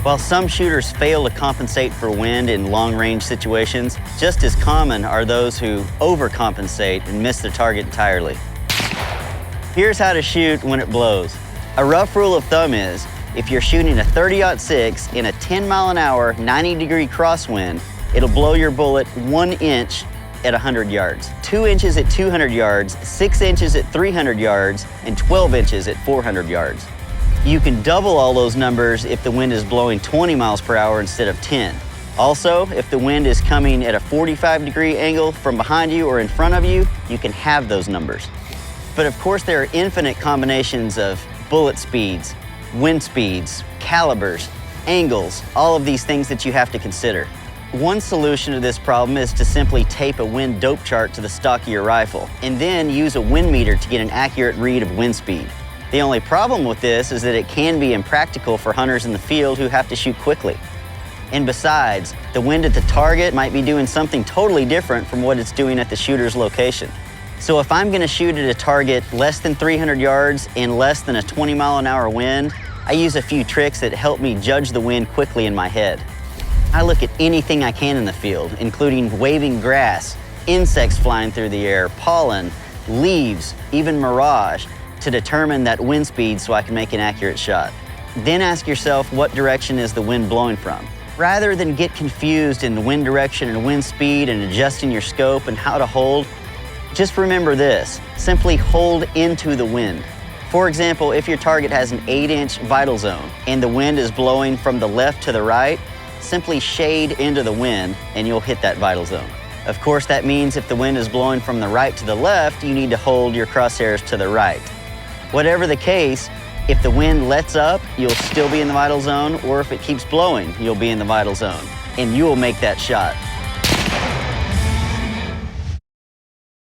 While some shooters fail to compensate for wind in long-range situations, just as common are those who overcompensate and miss their target entirely. Here's how to shoot when it blows. A rough rule of thumb is, if you're shooting a 30-06 in a 10-mile-an-hour, 90-degree crosswind, it'll blow your bullet 1 inch at 100 yards, 2 inches at 200 yards, 6 inches at 300 yards, and 12 inches at 400 yards. You can double all those numbers if the wind is blowing 20 miles per hour instead of 10. Also, if the wind is coming at a 45-degree angle from behind you or in front of you, you can have those numbers. But of course, there are infinite combinations of bullet speeds, wind speeds, calibers, angles, all of these things that you have to consider. One solution to this problem is to simply tape a wind dope chart to the stock of your rifle, and then use a wind meter to get an accurate read of wind speed. The only problem with this is that it can be impractical for hunters in the field who have to shoot quickly. And besides, the wind at the target might be doing something totally different from what it's doing at the shooter's location. So if I'm gonna shoot at a target less than 300 yards in less than a 20-mile-an-hour wind, I use a few tricks that help me judge the wind quickly in my head. I look at anything I can in the field, including waving grass, insects flying through the air, pollen, leaves, even mirage, to determine that wind speed so I can make an accurate shot. Then ask yourself, what direction is the wind blowing from? Rather than get confused in the wind direction and wind speed and adjusting your scope and how to hold, just remember this: simply hold into the wind. For example, if your target has an 8-inch vital zone and the wind is blowing from the left to the right, simply shade into the wind and you'll hit that vital zone. Of course, that means if the wind is blowing from the right to the left, you need to hold your crosshairs to the right. Whatever the case, if the wind lets up, you'll still be in the vital zone, or if it keeps blowing, you'll be in the vital zone, and you will make that shot.